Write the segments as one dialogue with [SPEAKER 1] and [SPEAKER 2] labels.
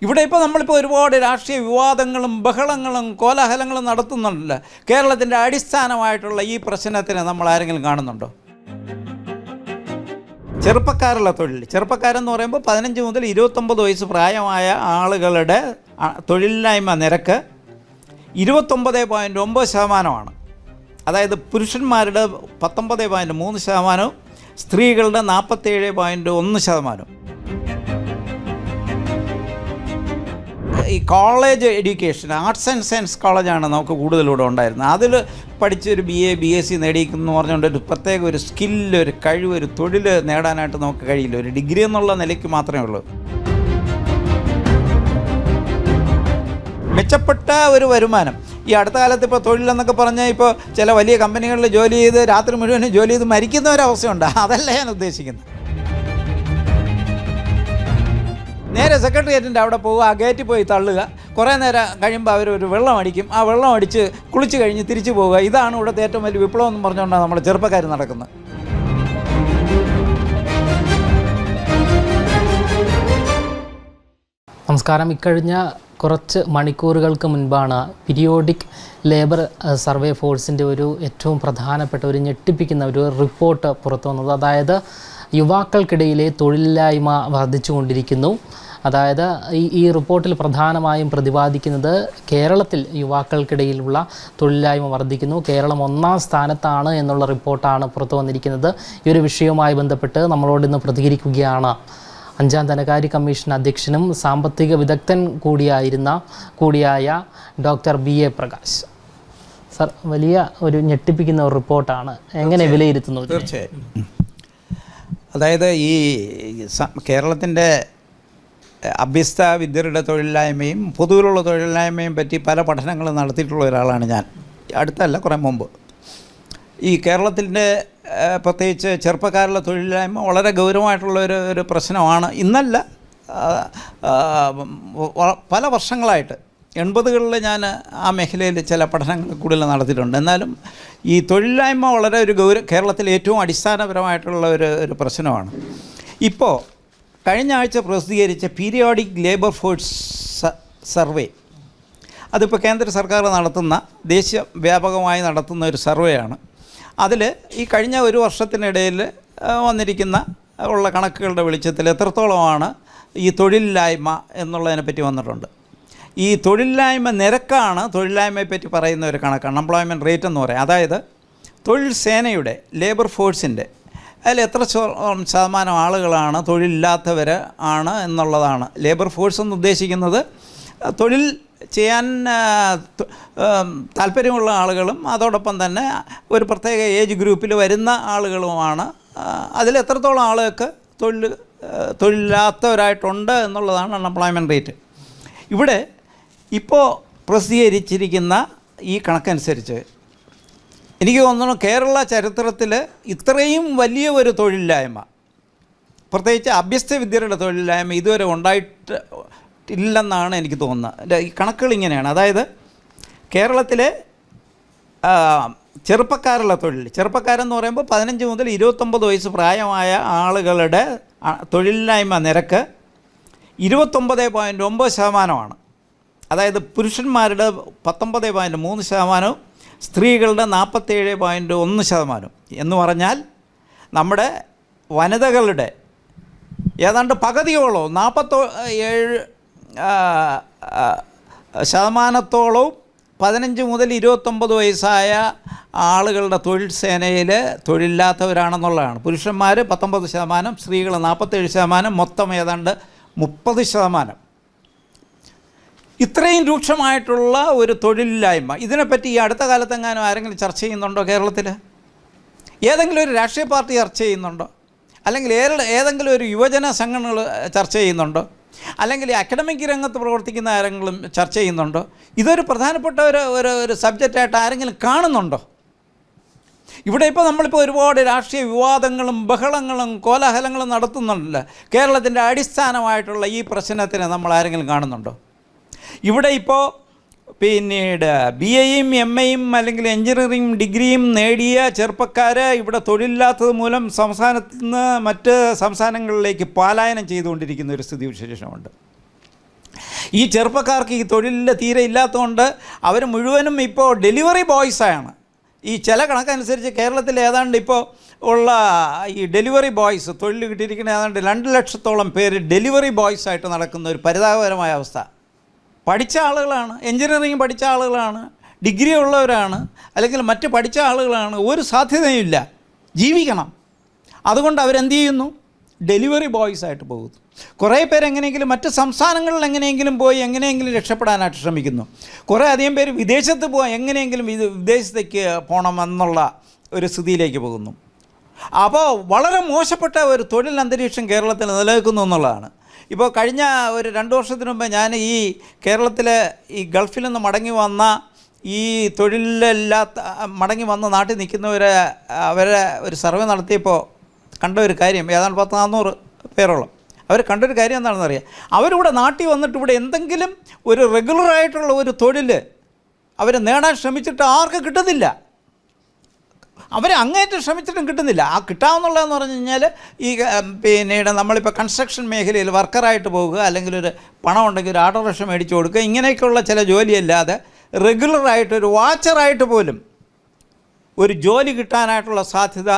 [SPEAKER 1] ഇവിടെ ഇപ്പോൾ നമ്മളിപ്പോൾ ഒരുപാട് രാഷ്ട്രീയ വിവാദങ്ങളും ബഹളങ്ങളും കോലാഹലങ്ങളും നടത്തുന്നുണ്ടല്ലോ. കേരളത്തിൻ്റെ അടിസ്ഥാനമായിട്ടുള്ള ഈ പ്രശ്നത്തിന് നമ്മൾ ആരെങ്കിലും കാണുന്നുണ്ടോ? ചെറുപ്പക്കാരുള്ള തൊഴിൽ, ചെറുപ്പക്കാരെന്ന് പറയുമ്പോൾ 15 മുതൽ 29 വയസ്സ് പ്രായമായ ആളുകളുടെ തൊഴിലില്ലായ്മ നിരക്ക് 29.9%. അതായത് പുരുഷന്മാരുടെ 19.3%, സ്ത്രീകളുടെ 47.1%. ഈ college education, arts and science കോളേജാണ് നമുക്ക് കൂടുതലൂടെ ഉണ്ടായിരുന്നത്. അതിൽ പഠിച്ചൊരു BA BSc നേടിയിരിക്കുന്നു പറഞ്ഞുകൊണ്ട് ഒരു പ്രത്യേക ഒരു സ്കില്ല്, ഒരു കഴിവ്, ഒരു തൊഴിൽ നേടാനായിട്ട് നമുക്ക് കഴിയില്ല. ഒരു ഡിഗ്രി എന്നുള്ള നിലയ്ക്ക് മാത്രമേ ഉള്ളൂ. മെച്ചപ്പെട്ട ഒരു വരുമാനം ഈ അടുത്ത കാലത്ത് ഇപ്പോൾ തൊഴിലെന്നൊക്കെ പറഞ്ഞാൽ ഇപ്പോൾ ചില വലിയ കമ്പനികളിൽ ജോലി ചെയ്ത് രാത്രി മുഴുവനും ജോലി ചെയ്ത് മരിക്കുന്ന ഒരവസ്ഥയുണ്ട്. അതല്ല ഞാൻ ഉദ്ദേശിക്കുന്നത്. നേരെ സെക്രട്ടേറിയറ്റിൻ്റെ അവിടെ പോവുക, ആ ഗേറ്റിൽ പോയി തള്ളുക, കുറേ നേരം കഴിയുമ്പോൾ അവരൊരു വെള്ളം അടിക്കും, ആ വെള്ളം അടിച്ച് കുളിച്ച് കഴിഞ്ഞ് തിരിച്ചു പോവുക. ഇതാണ് ഇവിടുത്തെ ഏറ്റവും വലിയ വിപ്ലവം എന്ന് പറഞ്ഞുകൊണ്ടാണ് നമ്മുടെ ചെറുപ്പക്കാർ നടക്കുന്നത്.
[SPEAKER 2] നമസ്കാരം. ഇക്കഴിഞ്ഞ കുറച്ച് മണിക്കൂറുകൾക്ക് മുൻപാണ് പീരിയോഡിക് ലേബർ സർവേ ഫോഴ്സിൻ്റെ ഒരു ഏറ്റവും പ്രധാനപ്പെട്ട ഒരു ഞെട്ടിപ്പിക്കുന്ന ഒരു റിപ്പോർട്ട് പുറത്തു വന്നത്. അതായത് യുവാക്കൾക്കിടയിലെ തൊഴിലില്ലായ്മ വർദ്ധിച്ചുകൊണ്ടിരിക്കുന്നു. അതായത് ഈ റിപ്പോർട്ടിൽ പ്രധാനമായും പ്രതിപാദിക്കുന്നത് കേരളത്തിൽ യുവാക്കൾക്കിടയിലുള്ള തൊഴിലില്ലായ്മ വർദ്ധിക്കുന്നു. കേരളം 1ാം സ്ഥാനത്താണ് എന്നുള്ള റിപ്പോർട്ടാണ് പുറത്തു വന്നിരിക്കുന്നത്. ഈ ഒരു വിഷയവുമായി ബന്ധപ്പെട്ട് നമ്മളോട് ഇന്ന് പ്രതികരിക്കുകയാണ് 5ാം ധനകാര്യ കമ്മീഷൻ അധ്യക്ഷനും സാമ്പത്തിക വിദഗ്ധൻ കൂടിയായ ഡോക്ടർ BA പ്രകാശ്. സർ, വലിയ ഒരു ഞെട്ടിപ്പിക്കുന്ന ഒരു റിപ്പോർട്ടാണ്. എങ്ങനെ വിലയിരുത്തുന്നു?
[SPEAKER 1] തീർച്ചയായും. അതായത് ഈ കേരളത്തിൻ്റെ അഭ്യസ്ത വിദ്യരുടെ തൊഴിലില്ലായ്മയും പൊതുവിലുള്ള തൊഴിലില്ലായ്മയും പറ്റി പല പഠനങ്ങളും നടത്തിയിട്ടുള്ള ഒരാളാണ് ഞാൻ. അടുത്തല്ല, കുറേ മുമ്പ്. ഈ കേരളത്തിൻ്റെ പ്രത്യേകിച്ച് ചെറുപ്പക്കാരുടെ തൊഴിലില്ലായ്മ വളരെ ഗൗരവമായിട്ടുള്ള ഒരു പ്രശ്നമാണ്. ഇന്നല്ല, പല വർഷങ്ങളായിട്ട് 80കളിൽ ഞാൻ ആ മേഖലയിൽ ചില പഠനങ്ങൾ കൂടുതൽ നടത്തിയിട്ടുണ്ട്. എന്നാലും ഈ തൊഴിലില്ലായ്മ വളരെ ഒരു കേരളത്തിൽ ഏറ്റവും അടിസ്ഥാനപരമായിട്ടുള്ള ഒരു പ്രശ്നമാണ്. ഇപ്പോൾ കഴിഞ്ഞ ആഴ്ച പ്രസിദ്ധീകരിച്ച പീരിയോഡിക് ലേബർ ഫോഴ്സ് സർവേ, അതിപ്പോൾ കേന്ദ്ര സർക്കാർ നടത്തുന്ന ദേശീയ വ്യാപകമായി നടത്തുന്ന ഒരു സർവേയാണ്. അതിൽ ഈ കഴിഞ്ഞ ഒരു വർഷത്തിനിടയിൽ വന്നിരിക്കുന്ന ഉള്ള കണക്കുകളുടെ വെളിച്ചത്തിൽ എത്രത്തോളമാണ് ഈ തൊഴിലില്ലായ്മ എന്നുള്ളതിനെപ്പറ്റി വന്നിട്ടുണ്ട്. ഈ തൊഴിലില്ലായ്മ നിരക്കാണ് തൊഴിലില്ലായ്മയെപ്പറ്റി പറയുന്ന ഒരു കണക്കാണ്, അൺഎംപ്ലോയ്മെൻറ്റ് റേറ്റ് എന്ന് പറയും. അതായത് തൊഴിൽ സേനയുടെ ലേബർ ഫോഴ്സിൻ്റെ അതിൽ എത്ര ശതമാനം ആളുകളാണ് തൊഴിലില്ലാത്തവർ ആണ് എന്നുള്ളതാണ്. ലേബർ ഫോഴ്സ് എന്ന് ഉദ്ദേശിക്കുന്നത് തൊഴിൽ ചെയ്യാൻ താല്പര്യമുള്ള ആളുകളും അതോടൊപ്പം തന്നെ ഒരു പ്രത്യേക ഏജ് ഗ്രൂപ്പിൽ വരുന്ന ആളുകളുമാണ്. അതിൽ എത്രത്തോളം ആളുകൾക്ക് തൊഴിലില്ലാത്തവരായിട്ടുണ്ട് എന്നുള്ളതാണ് അൺഎംപ്ലോയ്മെൻറ്റ് റേറ്റ്. ഇവിടെ ഇപ്പോൾ പ്രസിദ്ധീകരിച്ചിരിക്കുന്ന ഈ കണക്കനുസരിച്ച് എനിക്ക് തോന്നുന്നു കേരള ചരിത്രത്തിൽ ഇത്രയും വലിയ ഒരു തൊഴിലില്ലായ്മ, പ്രത്യേകിച്ച് അഭ്യസ്ത വിദ്യരുടെ തൊഴിലില്ലായ്മ ഇതുവരെ ഉണ്ടായിട്ടില്ലെന്നാണ് എനിക്ക് തോന്നുന്നത്. ഈ കണക്കുകൾ ഇങ്ങനെയാണ്. അതായത് കേരളത്തിലെ ചെറുപ്പക്കാരുള്ള ചെറുപ്പക്കാരെന്ന് പറയുമ്പോൾ 15 മുതൽ 29 വയസ്സ് പ്രായമായ ആളുകളുടെ തൊഴിലില്ലായ്മ നിരക്ക് 29.9%. അതായത് പുരുഷന്മാരുടെ 19.3%, സ്ത്രീകളുടെ 47.1%. എന്ന് പറഞ്ഞാൽ നമ്മുടെ വനിതകളുടെ ഏതാണ്ട് പകുതിയോളവും 47% 15 മുതൽ 29 വയസ്സായ ആളുകളുടെ തൊഴിൽ സേനയിൽ തൊഴിലില്ലാത്തവരാണെന്നുള്ളതാണ്. പുരുഷന്മാർ 19%, സ്ത്രീകൾ 47%, മൊത്തം ഏതാണ്ട് 30%. ഇത്രയും രൂക്ഷമായിട്ടുള്ള ഒരു തൊഴിലില്ലായ്മ, ഇതിനെപ്പറ്റി ഈ അടുത്ത കാലത്തെങ്ങാനും ആരെങ്കിലും ചർച്ച ചെയ്യുന്നുണ്ടോ? കേരളത്തിൽ ഏതെങ്കിലും ഒരു രാഷ്ട്രീയ പാർട്ടി ചർച്ച ചെയ്യുന്നുണ്ടോ? അല്ലെങ്കിൽ ഏതെങ്കിലും ഒരു യുവജന സംഘടനകൾ ചർച്ച ചെയ്യുന്നുണ്ടോ? അല്ലെങ്കിൽ അക്കാഡമിക് രംഗത്ത് പ്രവർത്തിക്കുന്ന ആരെങ്കിലും ചർച്ച ചെയ്യുന്നുണ്ടോ? ഇതൊരു പ്രധാനപ്പെട്ട ഒരു സബ്ജക്റ്റായിട്ട് ആരെങ്കിലും കാണുന്നുണ്ടോ? ഇവിടെ ഇപ്പോൾ നമ്മളിപ്പോൾ ഒരുപാട് രാഷ്ട്രീയ വിവാദങ്ങളും ബഹളങ്ങളും കോലാഹലങ്ങളും നടത്തുന്നുണ്ടല്ലോ. കേരളത്തിൻ്റെ അടിസ്ഥാനമായിട്ടുള്ള ഈ പ്രശ്നത്തിന് നമ്മൾ ആരെങ്കിലും കാണുന്നുണ്ടോ? ഇവിടെ ഇപ്പോൾ പിന്നീട് BAയും MAയും അല്ലെങ്കിൽ എഞ്ചിനീയറിംഗ് ഡിഗ്രിയും നേടിയ ചെറുപ്പക്കാർ ഇവിടെ തൊഴിലില്ലാത്തത് മൂലം സംസ്ഥാനത്ത് നിന്ന് മറ്റ് സംസ്ഥാനങ്ങളിലേക്ക് പലായനം ചെയ്തുകൊണ്ടിരിക്കുന്ന ഒരു സ്ഥിതിവിശേഷമുണ്ട്. ഈ ചെറുപ്പക്കാർക്ക് ഈ തൊഴിലിൽ തീരെ ഇല്ലാത്തതുകൊണ്ട് അവർ മുഴുവനും ഇപ്പോൾ ഡെലിവറി ബോയ്സാണ്. ഈ ചില കണക്കനുസരിച്ച് കേരളത്തിൽ ഏതാണ്ട് ഇപ്പോൾ ഉള്ള ഈ ഡെലിവറി ബോയ്സ് തൊഴിൽ കിട്ടിയിരിക്കുന്ന ഏതാണ്ട് 2 ലക്ഷത്തോളം പേര് ഡെലിവറി ബോയ്സായിട്ട് നടക്കുന്ന ഒരു പരിതാപകരമായ അവസ്ഥ. പഠിച്ച ആളുകളാണ്, എൻജിനീയറിംഗ് പഠിച്ച ആളുകളാണ്, ഡിഗ്രി ഉള്ളവരാണ്, അല്ലെങ്കിൽ മറ്റ് പഠിച്ച ആളുകളാണ്. ഒരു സാധ്യതയുമില്ല, ജീവിക്കണം. അതുകൊണ്ട് അവരെന്ത് ചെയ്യുന്നു? ഡെലിവറി ബോയ്സായിട്ട് പോകുന്നു. കുറേ പേര് എങ്ങനെയെങ്കിലും മറ്റ് സംസ്ഥാനങ്ങളിൽ എങ്ങനെയെങ്കിലും പോയി എങ്ങനെയെങ്കിലും രക്ഷപ്പെടാനായിട്ട് ശ്രമിക്കുന്നു. കുറേ അധികം പേര് വിദേശത്ത് പോകാൻ എങ്ങനെയെങ്കിലും വിദേശത്തേക്ക് പോകണമെന്നുള്ള ഒരു സ്ഥിതിയിലേക്ക് പോകുന്നു. അപ്പോൾ വളരെ മോശപ്പെട്ട ഒരു തൊഴിൽ അന്തരീക്ഷം കേരളത്തിൽ നിലനിൽക്കുന്നു എന്നുള്ളതാണ്. ഇപ്പോൾ കഴിഞ്ഞ ഒരു 2 വർഷത്തിന് മുമ്പ് ഞാൻ ഈ കേരളത്തിലെ ഈ ഗൾഫിൽ നിന്ന് മടങ്ങി വന്ന ഈ തൊഴിലില്ലാത്ത മടങ്ങി വന്ന് നാട്ടിൽ നിൽക്കുന്നവരെ അവരെ ഒരു സർവേ നടത്തിയപ്പോൾ കണ്ട ഒരു കാര്യം, ഏതാണ്ട് 400 പേരോളം അവർ കണ്ടൊരു കാര്യം എന്താണെന്ന് അറിയാം. അവരിവിടെ നാട്ടിൽ വന്നിട്ട് ഇവിടെ എന്തെങ്കിലും ഒരു റെഗുലറായിട്ടുള്ള ഒരു തൊഴിൽ അവർ നേടാൻ ശ്രമിച്ചിട്ട് ആർക്കും കിട്ടുന്നില്ല. അവർ അങ്ങേറ്റം ശ്രമിച്ചിട്ടും കിട്ടുന്നില്ല. ആ കിട്ടാവുന്നുള്ളതെന്ന് പറഞ്ഞു കഴിഞ്ഞാൽ ഈ പിന്നീട് നമ്മളിപ്പോൾ കൺസ്ട്രക്ഷൻ മേഖലയിൽ വർക്കറായിട്ട് പോവുക, അല്ലെങ്കിൽ ഒരു പണം ഉണ്ടെങ്കിൽ ഒരു ഓട്ടോറിക്ഷ മേടിച്ച് കൊടുക്കുക, ഇങ്ങനെയൊക്കെയുള്ള ചില ജോലിയല്ലാതെ റെഗുലറായിട്ടൊരു വാച്ചറായിട്ട് പോലും ഒരു ജോലി കിട്ടാനായിട്ടുള്ള സാധ്യത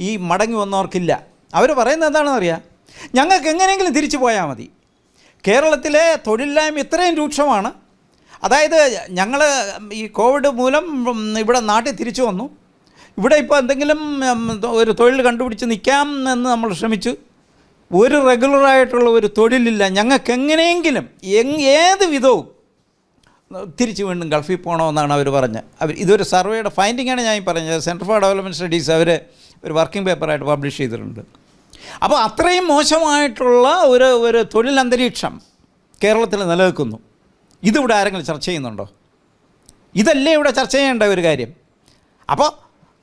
[SPEAKER 1] ഈ മടങ്ങി വന്നവർക്കില്ല. അവർ പറയുന്നത് എന്താണെന്ന് അറിയാം, ഞങ്ങൾക്ക് എങ്ങനെയെങ്കിലും തിരിച്ചു പോയാൽ മതി. കേരളത്തിലെ തൊഴിലില്ലായ്മ ഇത്രയും രൂക്ഷമാണ്. അതായത് ഞങ്ങൾ ഈ കോവിഡ് മൂലം ഇവിടെ നാട്ടിൽ തിരിച്ചു വന്നു. ഇവിടെ ഇപ്പോൾ എന്തെങ്കിലും ഒരു തൊഴിൽ കണ്ടുപിടിച്ച് നിൽക്കാം എന്ന് നമ്മൾ ശ്രമിച്ചു. ഒരു റെഗുലറായിട്ടുള്ള ഒരു തൊഴിലില്ല. ഞങ്ങൾക്ക് എങ്ങനെയെങ്കിലും ഏത് വിധവും തിരിച്ച് വീണ്ടും ഗൾഫിൽ പോകണമെന്നാണ് അവർ പറഞ്ഞത്. ഇതൊരു സർവേയുടെ ഫൈൻഡിങ്ങാണ് ഞാൻ പറഞ്ഞത്. സെൻറ്റർ ഫോർ ഡെവലപ്മെൻറ്റ് സ്റ്റഡീസ് അവർ ഒരു വർക്കിംഗ് പേപ്പറായിട്ട് പബ്ലിഷ് ചെയ്തിട്ടുണ്ട്. അപ്പോൾ അത്രയും മോശമായിട്ടുള്ള ഒരു തൊഴിൽ അന്തരീക്ഷം കേരളത്തിൽ നിലനിൽക്കുന്നു. ഇതിവിടെ ആരെങ്കിലും ചർച്ച ചെയ്യുന്നുണ്ടോ? ഇതല്ലേ ഇവിടെ ചർച്ച ചെയ്യേണ്ട ഒരു കാര്യം. അപ്പോൾ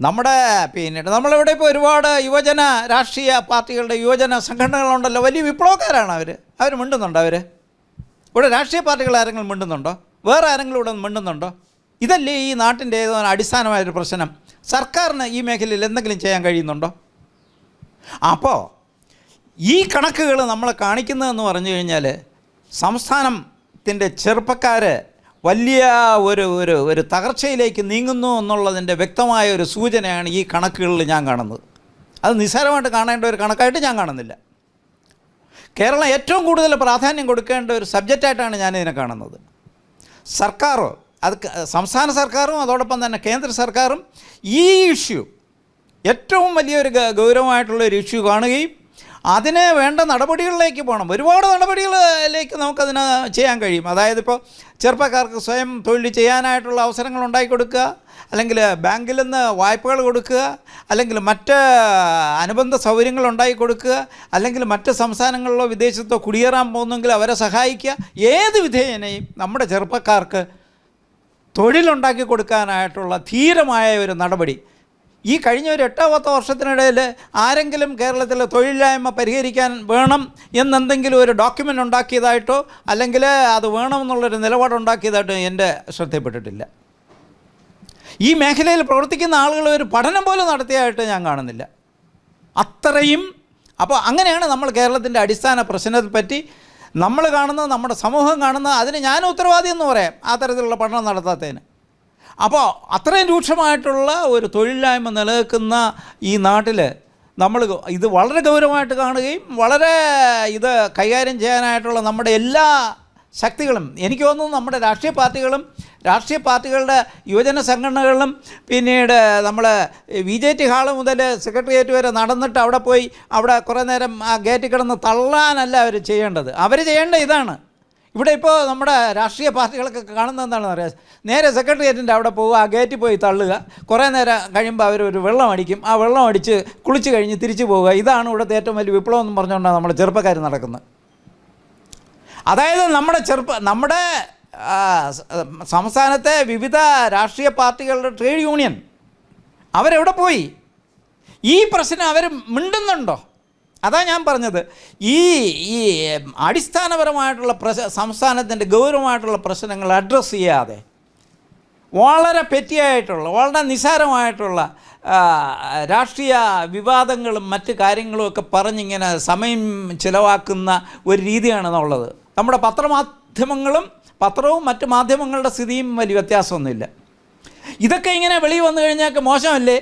[SPEAKER 1] നമ്മുടെ പിന്നീട് നമ്മളിവിടെ ഇപ്പോൾ ഒരുപാട് യുവജന രാഷ്ട്രീയ പാർട്ടികളുടെ യുവജന സംഘടനകളുണ്ടല്ലോ, വലിയ വിപ്ലവക്കാരാണ് അവർ മിണ്ടുന്നുണ്ടോ? ഇവിടെ രാഷ്ട്രീയ പാർട്ടികൾ ആരെങ്കിലും മിണ്ടുന്നുണ്ടോ? വേറെ ആരെങ്കിലും ഇവിടെ മിണ്ടുന്നുണ്ടോ? ഇതല്ലേ ഈ നാട്ടിൻ്റെ ഏതോ അടിസ്ഥാനമായൊരു പ്രശ്നം. സർക്കാരിന് ഈ മേഖലയിൽ എന്തെങ്കിലും ചെയ്യാൻ കഴിയുന്നുണ്ടോ? അപ്പോൾ ഈ കണക്കുകൾ നമ്മളെ കാണിക്കുന്നതെന്ന് പറഞ്ഞു കഴിഞ്ഞാൽ സംസ്ഥാനത്തിൻ്റെ ചെറുപ്പക്കാർ വലിയ ഒരു തകർച്ചയിലേക്ക് നീങ്ങുന്നു എന്നുള്ളതിൻ്റെ വ്യക്തമായ ഒരു സൂചനയാണ് ഈ കണക്കുകളിൽ ഞാൻ കാണുന്നത്. അത് നിസ്സാരമായിട്ട് കാണേണ്ട ഒരു കണക്കായിട്ട് ഞാൻ കാണുന്നില്ല. കേരളം ഏറ്റവും കൂടുതൽ പ്രാധാന്യം കൊടുക്കേണ്ട ഒരു സബ്ജക്റ്റായിട്ടാണ് ഞാനിതിനെ കാണുന്നത്. സർക്കാരോ, അത് സംസ്ഥാന സർക്കാരും അതോടൊപ്പം തന്നെ കേന്ദ്ര സർക്കാരും ഈ ഇഷ്യൂ ഏറ്റവും വലിയൊരു ഗൗരവമായിട്ടുള്ളൊരു ഇഷ്യൂ കാണുകയും അതിന് വേണ്ട നടപടികളിലേക്ക് പോകണം. ഒരുപാട് നടപടികളിലേക്ക് നമുക്കതിന് ചെയ്യാൻ കഴിയും. അതായത് ഇപ്പോൾ ചെറുപ്പക്കാർക്ക് സ്വയം തൊഴിൽ ചെയ്യാനായിട്ടുള്ള അവസരങ്ങൾ ഉണ്ടാക്കി കൊടുക്കുക, അല്ലെങ്കിൽ ബാങ്കിൽ നിന്ന് വായ്പകൾ കൊടുക്കുക, അല്ലെങ്കിൽ മറ്റ് അനുബന്ധ സൗകര്യങ്ങൾ ഉണ്ടാക്കി കൊടുക്കുക, അല്ലെങ്കിൽ മറ്റ് സംസ്ഥാനങ്ങളിലോ വിദേശത്തോ കുടിയേറാൻ പോകുന്നെങ്കിൽ അവരെ സഹായിക്കുക. ഏത് വിധേയനെയും നമ്മുടെ ചെറുപ്പക്കാർക്ക് തൊഴിലുണ്ടാക്കി കൊടുക്കാനായിട്ടുള്ള ധീരമായ ഒരു നടപടി ഈ കഴിഞ്ഞ ഒരു 8-10 വർഷത്തിനിടയിൽ ആരെങ്കിലും കേരളത്തിൽ തൊഴിലില്ലായ്മ പരിഹരിക്കാൻ വേണം എന്നെന്തെങ്കിലും ഒരു ഡോക്യുമെൻ്റ് ഉണ്ടാക്കിയതായിട്ടോ അല്ലെങ്കിൽ അത് വേണമെന്നുള്ളൊരു നിലപാടുണ്ടാക്കിയതായിട്ടോ എൻ്റെ ശ്രദ്ധയിൽപ്പെട്ടിട്ടില്ല. ഈ മേഖലയിൽ പ്രവർത്തിക്കുന്ന ആളുകൾ ഒരു പഠനം പോലും നടത്തിയതായിട്ട് ഞാൻ കാണുന്നില്ല. അത്രയും അപ്പോൾ അങ്ങനെയാണ് നമ്മൾ കേരളത്തിൻ്റെ അടിസ്ഥാന പ്രശ്നത്തെപ്പറ്റി നമ്മൾ കാണുന്നത്, നമ്മുടെ സമൂഹം കാണുന്നത്. അതിന് ഞാൻ ഉത്തരവാദി എന്ന് പറയാം, ആ തരത്തിലുള്ള പഠനം നടത്താത്തതിന്. അപ്പോൾ അത്രയും രൂക്ഷമായിട്ടുള്ള ഒരു തൊഴിലില്ലായ്മ നിലനിൽക്കുന്ന ഈ നാട്ടിൽ നമ്മൾ ഇത് വളരെ ഗൗരവമായിട്ട് കാണുകയും വളരെ ഇത് കൈകാര്യം ചെയ്യാനായിട്ടുള്ള നമ്മുടെ എല്ലാ ശക്തികളും, എനിക്ക് തോന്നുന്നു നമ്മുടെ രാഷ്ട്രീയ പാർട്ടികളുടെ യുവജന സംഘടനകളിലും പിന്നീട് നമ്മൾ VJT ഹാള് മുതൽ സെക്രട്ടേറിയറ്റ് വരെ നടന്നിട്ട് അവിടെ പോയി അവിടെ കുറേ നേരം ആ ഗേറ്റിൽ കിടന്ന് തള്ളാനല്ല അവർ ചെയ്യേണ്ടത്. അവർ ചെയ്യേണ്ട ഇതാണ്. ഇവിടെ ഇപ്പോൾ നമ്മുടെ രാഷ്ട്രീയ പാർട്ടികളൊക്കെ കാണുന്നത് എന്താണെന്ന് പറയാം, നേരെ സെക്രട്ടേറിയറ്റിൻ്റെ അവിടെ പോവുക, ആ ഗേറ്റിൽ പോയി തള്ളുക, കുറേ നേരം കഴിയുമ്പോൾ അവരൊരു വെള്ളം അടിക്കും, ആ വെള്ളം അടിച്ച് കുളിച്ച് കഴിഞ്ഞ് തിരിച്ചു പോവുക. ഇതാണ് ഇവിടുത്തെ ഏറ്റവും വലിയ വിപ്ലവം എന്ന് പറഞ്ഞുകൊണ്ടാണ് നമ്മുടെ ചെറുപ്പക്കാർ നടക്കുന്നത്. അതായത് നമ്മുടെ സംസ്ഥാനത്തെ വിവിധ രാഷ്ട്രീയ പാർട്ടികളുടെ ട്രേഡ് യൂണിയൻ അവരെവിടെ പോയി? ഈ പ്രശ്നം അവർ മിണ്ടുന്നുണ്ടോ? അതാ ഞാൻ പറഞ്ഞത്. ഈ അടിസ്ഥാനപരമായിട്ടുള്ള സംസ്ഥാനത്തിൻ്റെ ഗൗരവമായിട്ടുള്ള പ്രശ്നങ്ങൾ അഡ്രസ്സ് ചെയ്യാതെ വളരെ പെറ്റിയായിട്ടുള്ള വളരെ നിസ്സാരമായിട്ടുള്ള രാഷ്ട്രീയ വിവാദങ്ങളും മറ്റ് കാര്യങ്ങളുമൊക്കെ പറഞ്ഞിങ്ങനെ സമയം ചിലവാക്കുന്ന ഒരു രീതിയാണെന്നുള്ളത്. നമ്മുടെ മാധ്യമങ്ങളും പത്രവും മറ്റ് മാധ്യമങ്ങളുടെ സ്ഥിതിയും വലിയ വ്യത്യാസമൊന്നുമില്ല. ഇതൊക്കെ ഇങ്ങനെ വെളിയിൽ വന്നു കഴിഞ്ഞാൽ മോശമല്ലേ?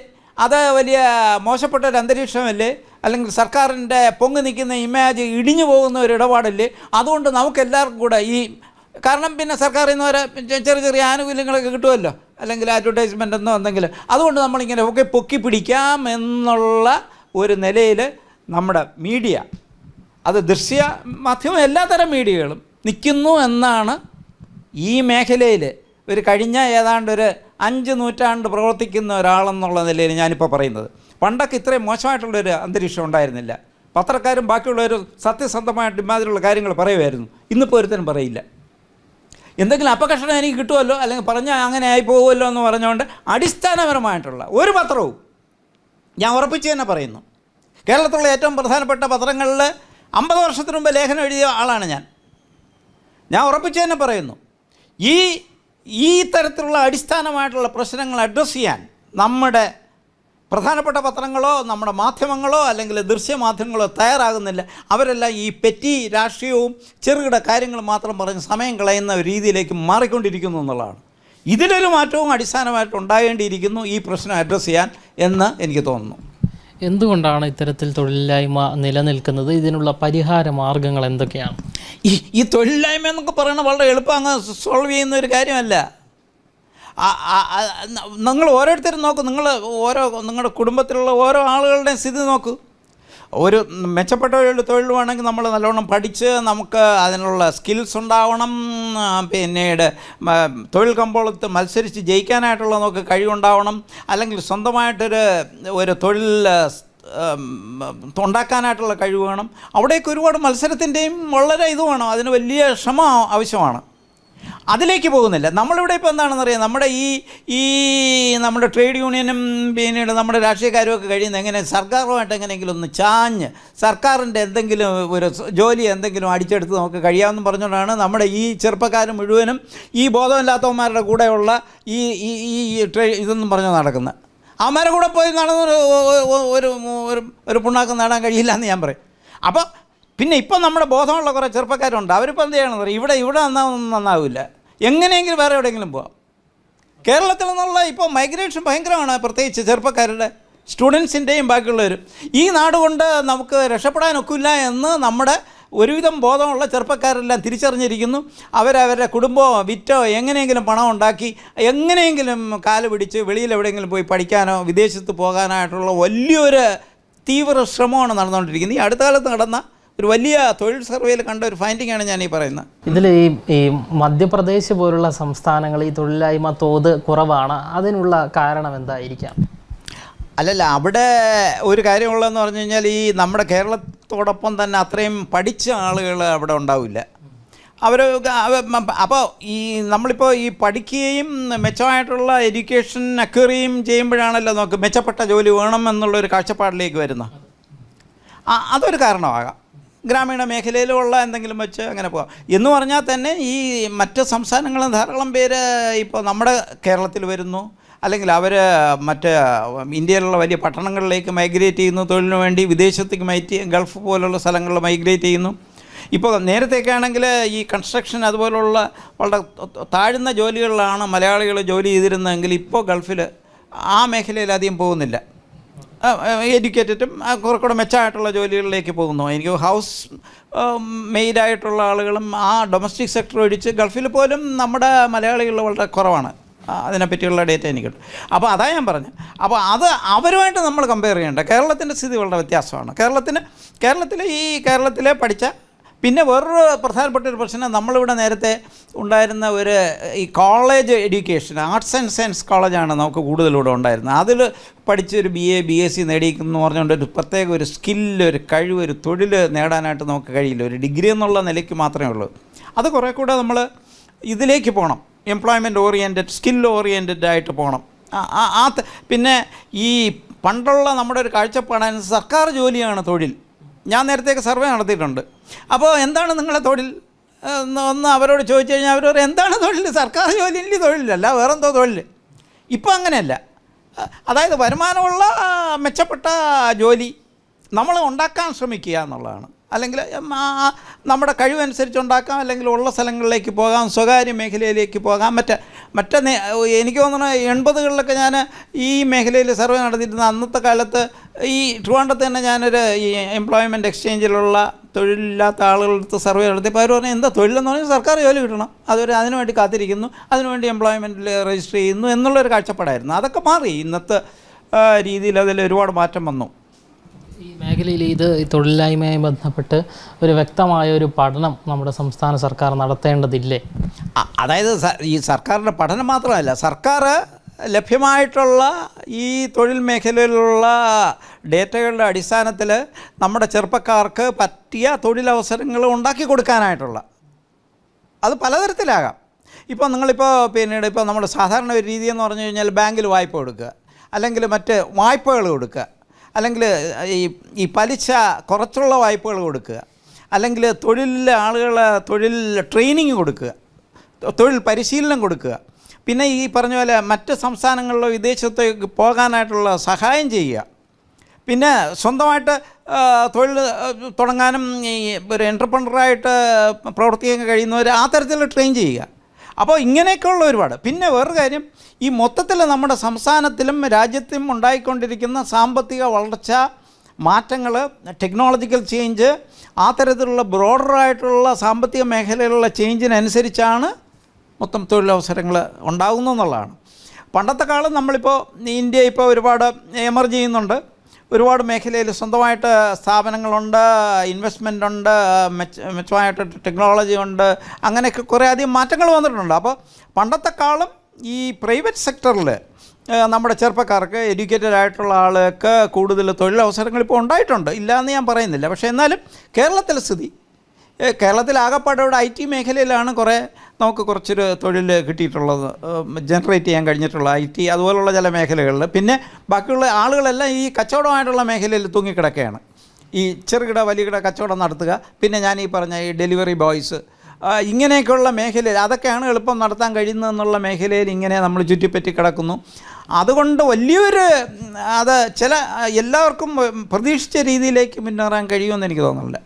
[SPEAKER 1] അത് വലിയ മോശപ്പെട്ട ഒരു അന്തരീക്ഷമല്ലേ? അല്ലെങ്കിൽ സർക്കാരിൻ്റെ പൊങ്ങി നിൽക്കുന്ന ഇമേജ് ഇടിഞ്ഞു പോകുന്ന ഒരു ഇടപാടല്ലേ? അതുകൊണ്ട് നമുക്കെല്ലാവർക്കും കൂടെ കാരണം പിന്നെ സർക്കാരിൽ നിന്ന് ചെറിയ ചെറിയ ആനുകൂല്യങ്ങളൊക്കെ കിട്ടുമല്ലോ, അല്ലെങ്കിൽ അഡ്വർടൈസ്മെൻ്റ് എന്നോ എന്തെങ്കിലും. അതുകൊണ്ട് നമ്മളിങ്ങനെ ഒക്കെ പൊക്കി പിടിക്കാം എന്നുള്ള ഒരു നിലയിൽ നമ്മുടെ മീഡിയ, അത് ദൃശ്യ മാധ്യമം എല്ലാത്തരം മീഡിയകളും നിൽക്കുന്നു എന്നാണ് ഈ മേഖലയിൽ ഒരു കഴിഞ്ഞ ഏതാണ്ട് ഒരു 5 നൂറ്റാണ്ട് പ്രവർത്തിക്കുന്ന ഒരാളെന്നുള്ള നിലയിൽ ഞാനിപ്പോൾ പറയുന്നത്. പണ്ടൊക്കെ ഇത്രയും മോശമായിട്ടുള്ളൊരു അന്തരീക്ഷം ഉണ്ടായിരുന്നില്ല. പത്രക്കാരും ബാക്കിയുള്ളവരും സത്യസന്ധമായിട്ട് ഇമാതിരിയുള്ള കാര്യങ്ങൾ പറയുമായിരുന്നു. ഇന്നിപ്പോൾ ഒരുത്തരും പറയില്ല. എന്തെങ്കിലും അപകർഷണം എനിക്ക് കിട്ടുമല്ലോ, അല്ലെങ്കിൽ പറഞ്ഞാൽ അങ്ങനെ ആയി പോകുമല്ലോ എന്ന് പറഞ്ഞുകൊണ്ട് അടിസ്ഥാനപരമായിട്ടുള്ള ഒരു പത്രവും, ഞാൻ ഉറപ്പിച്ച് തന്നെ പറയുന്നു, കേരളത്തിലുള്ള ഏറ്റവും പ്രധാനപ്പെട്ട പത്രങ്ങളിൽ 50 വർഷത്തിന് മുമ്പ് ലേഖനം എഴുതിയ ആളാണ് ഞാൻ ഉറപ്പിച്ച് തന്നെ പറയുന്നു, ഈ തരത്തിലുള്ള അടിസ്ഥാനമായിട്ടുള്ള പ്രശ്നങ്ങൾ അഡ്രസ്സ് ചെയ്യാൻ നമ്മുടെ പ്രധാനപ്പെട്ട പത്രങ്ങളോ നമ്മുടെ മാധ്യമങ്ങളോ അല്ലെങ്കിൽ ദൃശ്യമാധ്യമങ്ങളോ തയ്യാറാകുന്നില്ല. അവരെല്ലാം ഈ പെറ്റി രാഷ്ട്രീയവും ചെറുകിട കാര്യങ്ങൾ മാത്രം പറഞ്ഞ് സമയം കളയുന്ന ഒരു രീതിയിലേക്ക് മാറിക്കൊണ്ടിരിക്കുന്നു എന്നുള്ളതാണ്. ഇതിലൊരു മാറ്റവും അടിസ്ഥാനമായിട്ട് ഉണ്ടാകേണ്ടിയിരിക്കുന്നു ഈ പ്രശ്നം അഡ്രസ്സ് ചെയ്യാൻ എന്ന് എനിക്ക് തോന്നുന്നു.
[SPEAKER 2] എന്തുകൊണ്ടാണ് ഇത്തരത്തിൽ തൊഴിലില്ലായ്മ നിലനിൽക്കുന്നത്? ഇതിനുള്ള പരിഹാര മാർഗങ്ങൾ എന്തൊക്കെയാണ്?
[SPEAKER 1] ഈ തൊഴിലില്ലായ്മ എന്നൊക്കെ പറയുന്നത് വളരെ എളുപ്പം അങ്ങ് സോൾവ് ചെയ്യുന്ന ഒരു കാര്യമല്ല. നിങ്ങൾ ഓരോരുത്തരും നോക്കൂ, നിങ്ങളുടെ കുടുംബത്തിലുള്ള ഓരോ ആളുകളുടെയും സ്ഥിതി നോക്കൂ. ഒരു മെച്ചപ്പെട്ട ഒരു തൊഴിൽ വേണമെങ്കിൽ നമ്മൾ നല്ലോണം പഠിച്ച് നമുക്ക് അതിനുള്ള സ്കിൽസ് ഉണ്ടാവണം. പിന്നീട് തൊഴിൽ കമ്പോളത്ത് മത്സരിച്ച് ജയിക്കാനായിട്ടുള്ള നമുക്ക് കഴിവുണ്ടാവണം. അല്ലെങ്കിൽ സ്വന്തമായിട്ടൊരു തൊഴിൽ ഉണ്ടാക്കാനായിട്ടുള്ള കഴിവ് വേണം. അവിടേക്ക് ഒരുപാട് മത്സരത്തിൻ്റെയും വളരെ ഇത് വേണം. അതിന് വലിയ ശ്രമം ആവശ്യമാണ്. അതിലേക്ക് പോകുന്നില്ല. നമ്മളിവിടെ ഇപ്പോൾ എന്താണെന്നറിയാം, നമ്മുടെ നമ്മുടെ ട്രേഡ് യൂണിയനും പിന്നീട് നമ്മുടെ രാഷ്ട്രീയക്കാരും ഒക്കെ കഴിയുന്നത് എങ്ങനെ സർക്കാരുമായിട്ട് എങ്ങനെയെങ്കിലും ഒന്ന് ചാഞ്ഞ് സർക്കാരിൻ്റെ എന്തെങ്കിലും ഒരു ജോലി എന്തെങ്കിലും അടിച്ചെടുത്ത് നമുക്ക് കഴിയാമെന്ന് പറഞ്ഞുകൊണ്ടാണ് നമ്മുടെ ഈ ചെറുപ്പക്കാർ മുഴുവനും ഈ ബോധമില്ലാത്തവന്മാരുടെ കൂടെയുള്ള ഇതൊന്നും പറഞ്ഞു നടക്കുന്നത്. അവന്മാരെ കൂടെ പോയി നടന്ന് ഒരു പുണ്ണാക്കം നേടാൻ കഴിയില്ല എന്ന് ഞാൻ പറയും. അപ്പോൾ പിന്നെ ഇപ്പം നമ്മുടെ ബോധമുള്ള കുറേ ചെറുപ്പക്കാരുണ്ട്. അവരിപ്പോൾ എന്ത് ചെയ്യണമെന്ന് പറയും, ഇവിടെ നന്നാവില്ല, എങ്ങനെയെങ്കിലും വേറെ എവിടെയെങ്കിലും പോവാം. കേരളത്തിൽ നിന്നുള്ള ഇപ്പോൾ മൈഗ്രേഷൻ ഭയങ്കരമാണ്, പ്രത്യേകിച്ച് ചെറുപ്പക്കാരുടെ, സ്റ്റുഡൻസിൻ്റെയും ബാക്കിയുള്ളവരും. ഈ നാട് കൊണ്ട് നമുക്ക് രക്ഷപ്പെടാനൊക്കില്ല എന്ന് നമ്മുടെ ഒരുവിധം ബോധമുള്ള ചെറുപ്പക്കാരെല്ലാം തിരിച്ചറിഞ്ഞിരിക്കുന്നു. അവരവരുടെ കുടുംബമോ വിറ്റോ എങ്ങനെയെങ്കിലും പണം ഉണ്ടാക്കി എങ്ങനെയെങ്കിലും കാല് പിടിച്ച് വെളിയിൽ എവിടെയെങ്കിലും പോയി പഠിക്കാനോ വിദേശത്ത് പോകാനായിട്ടുള്ള വലിയൊരു തീവ്ര ശ്രമമാണ് നടന്നുകൊണ്ടിരിക്കുന്നത്. ഈ അടുത്ത കാലത്ത് നടന്ന ഒരു വലിയ തൊഴിൽ സർവേയിൽ കണ്ട ഒരു ഫൈൻഡിങ്ങാണ് ഞാൻ ഈ പറയുന്നത്.
[SPEAKER 2] ഇതിൽ ഈ മധ്യപ്രദേശ് പോലുള്ള സംസ്ഥാനങ്ങൾ ഈ തൊഴിലില്ലായ്മ തോത് കുറവാണ്. അതിനുള്ള കാരണം എന്തായിരിക്കാം?
[SPEAKER 1] അല്ലല്ല, അവിടെ ഒരു കാര്യമുള്ളതെന്ന് പറഞ്ഞു കഴിഞ്ഞാൽ ഈ നമ്മുടെ കേരളത്തോടൊപ്പം തന്നെ അത്രയും പഠിച്ച ആളുകൾ അവിടെ ഉണ്ടാവില്ല. അപ്പോൾ നമ്മളിപ്പോൾ ഈ പഠിക്കുകയും മെച്ചമായിട്ടുള്ള എഡ്യൂക്കേഷൻ അക്വയർ ചെയ്യുമ്പോഴാണല്ലോ നമുക്ക് മെച്ചപ്പെട്ട ജോലി വേണം എന്നുള്ളൊരു കാഴ്ചപ്പാടിലേക്ക് വരുന്നത്. അതൊരു കാരണമാകാം. ഗ്രാമീണ മേഖലയിലുള്ള എന്തെങ്കിലും വെച്ച് അങ്ങനെ പോകാം. എന്ന് പറഞ്ഞാൽ തന്നെ ഈ മറ്റ് സംസ്ഥാനങ്ങളിൽ ധാരാളം പേര് ഇപ്പോൾ നമ്മുടെ കേരളത്തിൽ വരുന്നു, അല്ലെങ്കിൽ അവർ മറ്റ് ഇന്ത്യയിലുള്ള വലിയ പട്ടണങ്ങളിലേക്ക് മൈഗ്രേറ്റ് ചെയ്യുന്നു തൊഴിലിന് വേണ്ടി, വിദേശത്തേക്ക് ഗൾഫ് പോലുള്ള സ്ഥലങ്ങളിൽ മൈഗ്രേറ്റ് ചെയ്യുന്നു. ഇപ്പോൾ നേരത്തേക്കാണെങ്കിൽ ഈ കൺസ്ട്രക്ഷൻ അതുപോലുള്ള വളരെ താഴ്ന്ന ജോലികളിലാണ് മലയാളികൾ ജോലി ചെയ്തിരുന്നതെങ്കിൽ ഇപ്പോൾ ഗൾഫിൽ ആ മേഖലയിൽ അധികം പോകുന്നില്ല. എഡ്യൂക്കേറ്റഡും കുറച്ചുകൂടെ മെച്ചമായിട്ടുള്ള ജോലികളിലേക്ക് പോകുന്നു. എനിക്ക് ഹൗസ് മെയ്ഡായിട്ടുള്ള ആളുകളും ആ ഡൊമസ്റ്റിക് സെക്ടർ ഒഴിച്ച് ഗൾഫിൽ പോലും നമ്മുടെ മലയാളികൾ വളരെ കുറവാണ്. അതിനെപ്പറ്റിയുള്ള ഡേറ്റ എനിക്കുണ്ട്. അപ്പോൾ അതാ ഞാൻ പറഞ്ഞത്. അപ്പോൾ അത് അവരുമായിട്ട് നമ്മൾ കമ്പയർ ചെയ്യേണ്ട. കേരളത്തിൻ്റെ സ്ഥിതി വളരെ വ്യത്യാസമാണ്. കേരളത്തിലെ പഠിച്ച പിന്നെ വേറൊരു പ്രധാനപ്പെട്ട ഒരു പ്രശ്നം, നമ്മളിവിടെ നേരത്തെ ഉണ്ടായിരുന്ന ഈ college education, arts and science കോളേജാണ് നമുക്ക് കൂടുതലൂടെ ഉണ്ടായിരുന്നത്. അതിൽ പഠിച്ചൊരു BA-BSc നേടിയെന്ന് പറഞ്ഞുകൊണ്ട് ഒരു പ്രത്യേക ഒരു സ്കില്ല്, ഒരു കഴിവ്, ഒരു തൊഴിൽ നേടാനായിട്ട് നമുക്ക് കഴിയില്ല. ഒരു ഡിഗ്രി എന്നുള്ള നിലയ്ക്ക് മാത്രമേ ഉള്ളൂ. അത് കുറേ കൂടെ നമ്മൾ ഇതിലേക്ക് പോകണം, എംപ്ലോയ്മെൻറ്റ് ഓറിയൻറ്റഡ്, സ്കിൽ ഓറിയൻറ്റഡ് ആയിട്ട് പോകണം. പിന്നെ ഈ പണ്ടുള്ള നമ്മുടെ ഒരു കാഴ്ചപ്പാടാണ് സർക്കാർ ജോലിയാണ് തൊഴിൽ. ഞാൻ നേരത്തേക്ക് സർവേ നടത്തിയിട്ടുണ്ട്. അപ്പോൾ എന്താണ് നിങ്ങളെ തൊഴിൽ ഒന്ന് അവരോട് ചോദിച്ചു കഴിഞ്ഞാൽ അവർ എന്താണ് തൊഴിൽ? സർക്കാർ ജോലിയിൽ തൊഴിലല്ല, വേറെന്തോ തൊഴിൽ. ഇപ്പോൾ അങ്ങനെയല്ല. അതായത് വരുമാനമുള്ള മെച്ചപ്പെട്ട ജോലി നമ്മൾ ഉണ്ടാക്കാൻ ശ്രമിക്കുക എന്നുള്ളതാണ്. അല്ലെങ്കിൽ നമ്മുടെ കഴിവനുസരിച്ചുണ്ടാക്കാം, അല്ലെങ്കിൽ ഉള്ള സ്ഥലങ്ങളിലേക്ക് പോകാം, സ്വകാര്യ മേഖലയിലേക്ക് പോകാം. എനിക്ക് തോന്നുന്നു 80കളിലൊക്കെ ഞാൻ ഈ മേഖലയിൽ സർവേ നടത്തിയിരുന്ന അന്നത്തെ കാലത്ത് ഈ ട്രിവാൻഡ്രത്ത് തന്നെ ഞാനൊരു ഈ എംപ്ലോയ്മെൻറ്റ് എക്സ്ചേഞ്ചിലുള്ള തൊഴിലില്ലാത്ത ആളുകളടുത്ത് സർവേ നടത്തിയപ്പോൾ അവർ പറഞ്ഞാൽ എന്താ തൊഴിലെന്ന് പറഞ്ഞാൽ സർക്കാർ ജോലി കിട്ടണം, അതിനുവേണ്ടി കാത്തിരിക്കുന്നു, അതിനുവേണ്ടി എംപ്ലോയ്മെൻറ്റിൽ രജിസ്റ്റർ ചെയ്യുന്നു എന്നുള്ളൊരു കാഴ്ചപ്പാടായിരുന്നു. അതൊക്കെ മാറി. ഇന്നത്തെ രീതിയിൽ അതിൽ ഒരുപാട് മാറ്റം വന്നു.
[SPEAKER 2] ഈ മേഖലയിൽ ഈ തൊഴിലില്ലായ്മയുമായി ബന്ധപ്പെട്ട് ഒരു വ്യക്തമായ ഒരു പഠനം നമ്മുടെ സംസ്ഥാന സർക്കാർ നടത്തേണ്ടതില്ലേ?
[SPEAKER 1] അതായത് ഈ സർക്കാരിൻ്റെ പഠനം മാത്രമല്ല, സർക്കാർ ലഭ്യമായിട്ടുള്ള ഈ തൊഴിൽ മേഖലയിലുള്ള ഡേറ്റകളുടെ അടിസ്ഥാനത്തിൽ നമ്മുടെ ചെറുപ്പക്കാർക്ക് പറ്റിയ തൊഴിലവസരങ്ങൾ ഉണ്ടാക്കി കൊടുക്കാനായിട്ടുള്ള, അത് പലതരത്തിലാകാം. ഇപ്പോൾ നിങ്ങളിപ്പോൾ പിന്നീട് ഇപ്പോൾ നമ്മുടെ സാധാരണ ഒരു രീതി എന്ന് പറഞ്ഞു കഴിഞ്ഞാൽ ബാങ്കിൽ വായ്പ കൊടുക്കുക, അല്ലെങ്കിൽ മറ്റ് വായ്പകൾ കൊടുക്കുക, അല്ലെങ്കിൽ ഈ പലിശ കുറച്ചുള്ള വായ്പകൾ കൊടുക്കുക, അല്ലെങ്കിൽ തൊഴിലിലെ തൊഴിൽ ട്രെയിനിങ് കൊടുക്കുക, തൊഴിൽ പരിശീലനം കൊടുക്കുക, പിന്നെ ഈ പറഞ്ഞ പോലെ മറ്റ് സംസ്ഥാനങ്ങളിലോ വിദേശത്തേക്ക് പോകാനായിട്ടുള്ള സഹായം ചെയ്യുക, പിന്നെ സ്വന്തമായിട്ട് തൊഴിൽ തുടങ്ങാനും ഈ ഒരു എൻ്റർപ്രനറായിട്ട് പ്രവർത്തിക്കാൻ കഴിയുന്നവർ ആ തരത്തിൽ ട്രെയിൻ ചെയ്യുക. അപ്പോൾ ഇങ്ങനെയൊക്കെയുള്ള ഒരുപാട്. പിന്നെ വേറൊരു കാര്യം, ഈ മൊത്തത്തിൽ നമ്മുടെ സംസ്ഥാനത്തിലും രാജ്യത്തും ഉണ്ടായിക്കൊണ്ടിരിക്കുന്ന സാമ്പത്തിക വളർച്ച, മാറ്റങ്ങൾ, ടെക്നോളജിക്കൽ ചേഞ്ച്, ആ തരത്തിലുള്ള ബ്രോഡറായിട്ടുള്ള സാമ്പത്തിക മേഖലയിലുള്ള ചേഞ്ചിനനുസരിച്ചാണ് മൊത്തം തൊഴിലവസരങ്ങൾ ഉണ്ടാകുന്നു എന്നുള്ളതാണ്. പണ്ടത്തെ കാലം നമ്മളിപ്പോൾ ഇന്ത്യ ഇപ്പോൾ ഒരുപാട് എമർജ് ചെയ്യുന്നുണ്ട്, ഒരുപാട് മേഖലയിൽ സ്വന്തമായിട്ട് സ്ഥാപനങ്ങളുണ്ട്, ഇൻവെസ്റ്റ്മെൻ്റ് ഉണ്ട്, മെച്ചമായിട്ട് ടെക്നോളജി ഉണ്ട്, അങ്ങനെയൊക്കെ കുറേ അധികം മാറ്റങ്ങൾ വന്നിട്ടുണ്ട്. അപ്പോൾ പണ്ടത്തെ കാലം ഈ പ്രൈവറ്റ് സെക്ടറിൽ നമ്മുടെ ചെറുപ്പക്കാർക്ക്, എഡ്യൂക്കേറ്റഡ് ആയിട്ടുള്ള ആൾക്ക് കൂടുതൽ തൊഴിലവസരങ്ങൾ ഇപ്പോൾ ഉണ്ടായിട്ടുണ്ട്, ഇല്ലയെന്ന് ഞാൻ പറയുന്നില്ല. പക്ഷേ എന്നാലും കേരളത്തിലെ സ്ഥിതി, കേരളത്തിലാകപ്പാടെ ഇവിടെ IT മേഖലയിലാണ് നമുക്ക് കുറച്ചൊരു തൊഴിൽ കിട്ടിയിട്ടുള്ളത്, ജനറേറ്റ് ചെയ്യാൻ കഴിഞ്ഞിട്ടുള്ള IT അതുപോലുള്ള ചില മേഖലകളിൽ. പിന്നെ ബാക്കിയുള്ള ആളുകളെല്ലാം ഈ കച്ചവടമായിട്ടുള്ള മേഖലയിൽ തൂങ്ങിക്കിടക്കുകയാണ്. ഈ ചെറുകിട വലിയകിട കച്ചവടം നടത്തുക, പിന്നെ ഞാൻ ഈ പറഞ്ഞ ഈ ഡെലിവറി ബോയ്സ്, ഇങ്ങനെയൊക്കെയുള്ള മേഖലയിൽ അതൊക്കെയാണ് എളുപ്പം നടത്താൻ കഴിയുന്നതെന്നുള്ള മേഖലയിൽ ഇങ്ങനെ നമ്മൾ ചുറ്റിപ്പറ്റി കിടക്കുന്നു. അതുകൊണ്ട് വലിയൊരു എല്ലാവർക്കും പ്രതീക്ഷിച്ച രീതിയിലേക്ക് മുന്നേറാൻ കഴിയുമെന്ന് എനിക്ക് തോന്നുന്നില്ല.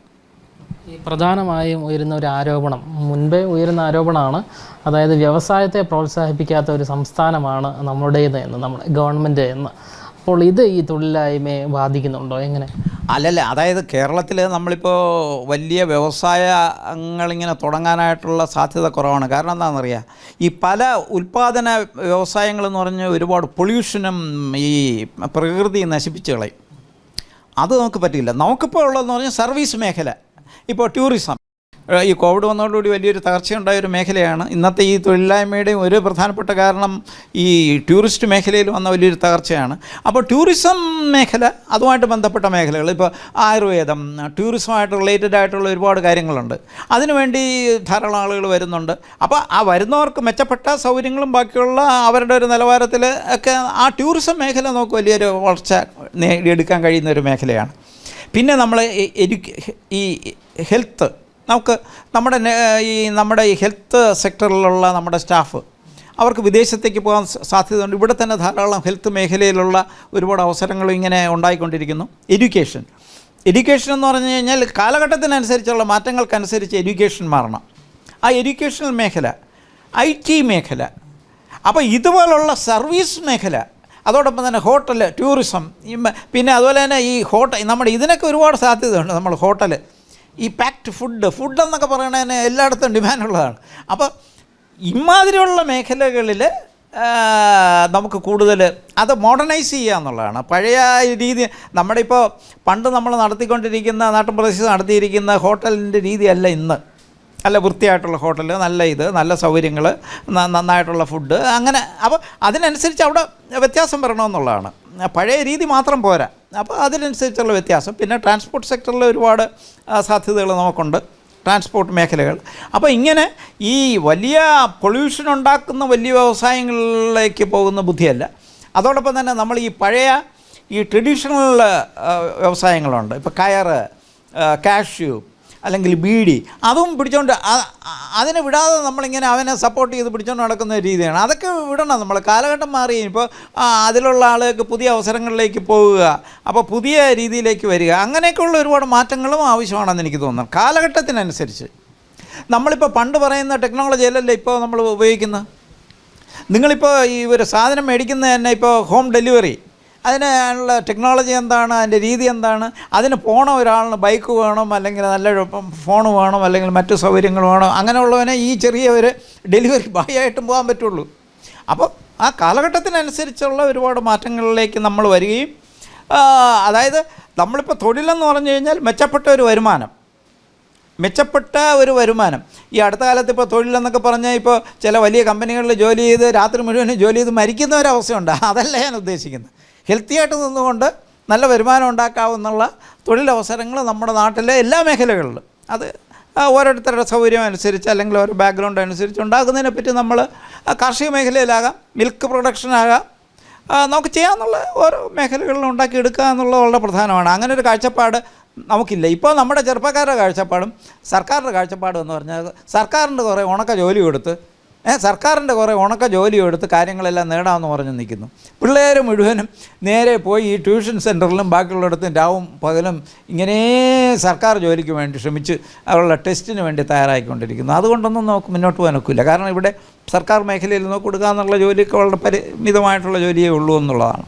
[SPEAKER 2] ഈ പ്രധാനമായും ഉയരുന്ന ഒരു ആരോപണം, മുൻപേ ഉയരുന്ന ആരോപണമാണ്, അതായത് വ്യവസായത്തെ പ്രോത്സാഹിപ്പിക്കാത്ത ഒരു സംസ്ഥാനമാണ് നമ്മുടേത് എന്ന്, നമ്മുടെ ഗവൺമെൻറ് എന്ന്. അപ്പോൾ ഇത് ഈ തൊഴിലില്ലായ്മയെ ബാധിക്കുന്നുണ്ടോ? എങ്ങനെ?
[SPEAKER 1] അല്ലല്ല, അതായത് കേരളത്തിൽ നമ്മളിപ്പോൾ വലിയ വ്യവസായങ്ങളിങ്ങനെ തുടങ്ങാനായിട്ടുള്ള സാധ്യത കുറവാണ്. കാരണം എന്താണെന്നറിയാം, ഈ പല ഉൽപ്പാദന വ്യവസായങ്ങളെന്ന് പറഞ്ഞ് ഒരുപാട് പൊല്യൂഷനും ഈ പ്രകൃതി നശിപ്പിച്ച് കളയും. അത് നമുക്ക് പറ്റില്ല. നമുക്കിപ്പോൾ ഉള്ളതെന്ന് പറഞ്ഞാൽ സർവീസ് മേഖല, ഇപ്പോൾ ടൂറിസം, ഈ കോവിഡ് വന്നതോടുകൂടി വലിയൊരു തകർച്ചയുണ്ടായൊരു മേഖലയാണ്. ഇന്നത്തെ ഈ തൊഴിലില്ലായ്മയുടെയും ഒരു പ്രധാനപ്പെട്ട കാരണം ഈ ടൂറിസ്റ്റ് മേഖലയിൽ വന്ന വലിയൊരു തകർച്ചയാണ്. അപ്പോൾ ടൂറിസം മേഖല, അതുമായിട്ട് ബന്ധപ്പെട്ട മേഖലകൾ, ഇപ്പോൾ ആയുർവേദം, ടൂറിസമായിട്ട് റിലേറ്റഡ് ആയിട്ടുള്ള ഒരുപാട് കാര്യങ്ങളുണ്ട്. അതിനുവേണ്ടി ധാരാളം ആളുകൾ വരുന്നുണ്ട്. അപ്പോൾ ആ വരുന്നവർക്ക് മെച്ചപ്പെട്ട സൗകര്യങ്ങളും ബാക്കിയുള്ള അവരുടെ ഒരു നിലവാരത്തിൽ ഒക്കെ ആ ടൂറിസം മേഖല നമുക്ക് വലിയൊരു വളർച്ച നേടിയെടുക്കാൻ കഴിയുന്ന ഒരു മേഖലയാണ്. പിന്നെ നമ്മൾ ഈ ഹെൽത്ത്, നമ്മുടെ ഈ ഹെൽത്ത് സെക്ടറിലുള്ള നമ്മുടെ സ്റ്റാഫ്, അവർക്ക് വിദേശത്തേക്ക് പോകാൻ സാധ്യതയുണ്ട്. ഇവിടെ തന്നെ ധാരാളം ഹെൽത്ത് മേഖലയിലുള്ള ഒരുപാട് അവസരങ്ങളും ഇങ്ങനെ ഉണ്ടായിക്കൊണ്ടിരിക്കുന്നു. എഡ്യൂക്കേഷൻ എന്ന് പറഞ്ഞു കഴിഞ്ഞാൽ കാലഘട്ടത്തിനനുസരിച്ചുള്ള മാറ്റങ്ങൾക്കനുസരിച്ച് എഡ്യൂക്കേഷൻ മാറണം. ആ എഡ്യൂക്കേഷണൽ മേഖല, IT മേഖല, അപ്പോൾ ഇതുപോലുള്ള സർവീസ് മേഖല, അതോടൊപ്പം തന്നെ ഹോട്ടൽ, ടൂറിസം, പിന്നെ അതുപോലെ തന്നെ ഈ നമ്മുടെ ഇതിനൊക്കെ ഒരുപാട് സാധ്യതയുണ്ട്. നമ്മൾ ഹോട്ടൽ, ഈ പാക്ഡ് ഫുഡ് എന്നൊക്കെ പറയണതിന് എല്ലായിടത്തും ഡിമാൻഡുള്ളതാണ്. അപ്പോൾ ഇമാതിരിയുള്ള മേഖലകളിൽ നമുക്ക് കൂടുതൽ അത് മോഡേണൈസ് ചെയ്യുക എന്നുള്ളതാണ്. പഴയ രീതി, നമ്മുടെ ഇപ്പോൾ പണ്ട് നമ്മൾ നടത്തിക്കൊണ്ടിരിക്കുന്ന നാട്ടുപ്രദേശത്ത് നടത്തിയിരിക്കുന്ന ഹോട്ടലിൻ്റെ രീതിയല്ല ഇന്ന്. നല്ല വൃത്തിയായിട്ടുള്ള ഹോട്ടൽ, നല്ല സൗകര്യങ്ങൾ, നന്നായിട്ടുള്ള ഫുഡ്, അങ്ങനെ. അപ്പോൾ അതിനനുസരിച്ച് അവിടെ വ്യത്യാസം വരണമെന്നുള്ളതാണ്. പഴയ രീതി മാത്രം പോരാ, അപ്പോൾ അതിനനുസരിച്ചുള്ള വ്യത്യാസം. പിന്നെ ട്രാൻസ്പോർട്ട് സെക്ടറിൽ ഒരുപാട് സാധ്യതകൾ നമുക്കുണ്ട്, ട്രാൻസ്പോർട്ട് മേഖലകൾ. അപ്പോൾ ഇങ്ങനെ ഈ വലിയ പൊല്യൂഷൻ ഉണ്ടാക്കുന്ന വലിയ വ്യവസായങ്ങളിലേക്ക് പോകുന്ന ബുദ്ധിയല്ല. അതോടൊപ്പം തന്നെ നമ്മൾ ഈ പഴയ ഈ ട്രഡീഷണൽ വ്യവസായങ്ങളുണ്ട്. ഇപ്പോൾ കയറ്, കാഷ്യൂ, അല്ലെങ്കിൽ ബീഡി, അതും പിടിച്ചോണ്ട് അതിനെ വിടാതെ നമ്മളിങ്ങനെ അവനെ സപ്പോർട്ട് ചെയ്ത് പിടിച്ചോണ്ട് നടക്കുന്ന ഒരു രീതിയാണ്. അതൊക്കെ വിടണം. നമ്മൾ കാലഘട്ടം മാറി ഇപ്പോൾ അതിലുള്ള ആളുകൾക്ക് പുതിയ അവസരങ്ങളിലേക്ക് പോകുക, അപ്പോൾ പുതിയ രീതിയിലേക്ക് വരിക, അങ്ങനെയൊക്കെയുള്ള ഒരുപാട് മാറ്റങ്ങളും ആവശ്യമാണെന്ന് എനിക്ക് തോന്നുന്നു കാലഘട്ടത്തിനനുസരിച്ച്. നമ്മളിപ്പോൾ പണ്ട് പറയുന്ന ടെക്നോളജി അല്ലല്ലോ ഇപ്പോൾ നമ്മൾ ഉപയോഗിക്കുന്നത്. നിങ്ങളിപ്പോൾ ഈ ഒരു സാധനം മേടിക്കുന്നത് തന്നെ ഇപ്പോൾ ഹോം ഡെലിവറി, അതിനുള്ള ടെക്നോളജി എന്താണ്, അതിൻ്റെ രീതി എന്താണ്, അതിന് പോകണം ഒരാളിന് ബൈക്ക് വേണം, അല്ലെങ്കിൽ നല്ലൊരു ഫോൺ വേണം, അല്ലെങ്കിൽ മറ്റു സൗകര്യങ്ങൾ വേണം, അങ്ങനെയുള്ളവനെ ഈ ചെറിയ ഒരു ഡെലിവറി ബോയ് ആയിട്ടും പോകാൻ പറ്റുള്ളൂ. അപ്പോൾ ആ കാലഘട്ടത്തിനനുസരിച്ചുള്ള ഒരുപാട് മാറ്റങ്ങളിലേക്ക് നമ്മൾ വരികയും, അതായത് നമ്മളിപ്പോൾ തൊഴിലെന്ന് പറഞ്ഞു കഴിഞ്ഞാൽ മെച്ചപ്പെട്ട ഒരു വരുമാനം. ഈ അടുത്ത കാലത്ത് ഇപ്പോൾ തൊഴിലെന്നൊക്കെ പറഞ്ഞാൽ ഇപ്പോൾ ചില വലിയ കമ്പനികളിൽ ജോലി ചെയ്ത് രാത്രി മുഴുവനും ജോലി ചെയ്ത് മരിക്കുന്ന ഒരവസ്ഥയുണ്ട്. അതല്ല ഞാൻ ഉദ്ദേശിക്കുന്നത്. ഹെൽത്തി ആയിട്ട് നിന്നുകൊണ്ട് നല്ല വരുമാനം ഉണ്ടാക്കാവുന്നുള്ള തൊഴിലവസരങ്ങൾ നമ്മുടെ നാട്ടിലെ എല്ലാ മേഖലകളിലും, അത് ഓരോരുത്തരുടെ സൗകര്യം അനുസരിച്ച് അല്ലെങ്കിൽ ഓരോ ബാക്ക്ഗ്രൗണ്ട് അനുസരിച്ച് ഉണ്ടാകുന്നതിനെപ്പറ്റി നമ്മൾ കാർഷിക മേഖലയിലാകാം, മിൽക്ക് പ്രൊഡക്ഷനാകാം, നമുക്ക് ചെയ്യാമെന്നുള്ള ഓരോ മേഖലകളിലും ഉണ്ടാക്കിയെടുക്കുക എന്നുള്ളത് വളരെ പ്രധാനമാണ്. അങ്ങനെ ഒരു കാഴ്ചപ്പാട് നമുക്കില്ല. ഇപ്പോൾ നമ്മുടെ ചെറുപ്പക്കാരുടെ കാഴ്ചപ്പാടും സർക്കാരിൻ്റെ കാഴ്ചപ്പാടും എന്ന് പറഞ്ഞാൽ സർക്കാരിൻ്റെ കുറേ ഉണക്ക ജോലി എടുത്ത് കാര്യങ്ങളെല്ലാം നേടാമെന്ന് പറഞ്ഞ് നിൽക്കുന്നു. പിള്ളേർ മുഴുവനും നേരെ പോയി ഈ ട്യൂഷൻ സെൻറ്ററിലും ബാക്കിയുള്ളിടത്തും രാവും പകലും ഇങ്ങനെ സർക്കാർ ജോലിക്ക് വേണ്ടി ശ്രമിച്ച് അവരുടെ ടെസ്റ്റിന് വേണ്ടി തയ്യാറായിക്കൊണ്ടിരിക്കുന്നു. അതുകൊണ്ടൊന്നും നമുക്ക് മുന്നോട്ട് പോകാൻ ഒക്കില്ല. കാരണം ഇവിടെ സർക്കാർ മേഖലയിൽ കൊടുക്കുക എന്നുള്ള ജോലിയൊക്കെ വളരെ പരിമിതമായിട്ടുള്ള ജോലിയേ ഉള്ളൂ എന്നുള്ളതാണ്.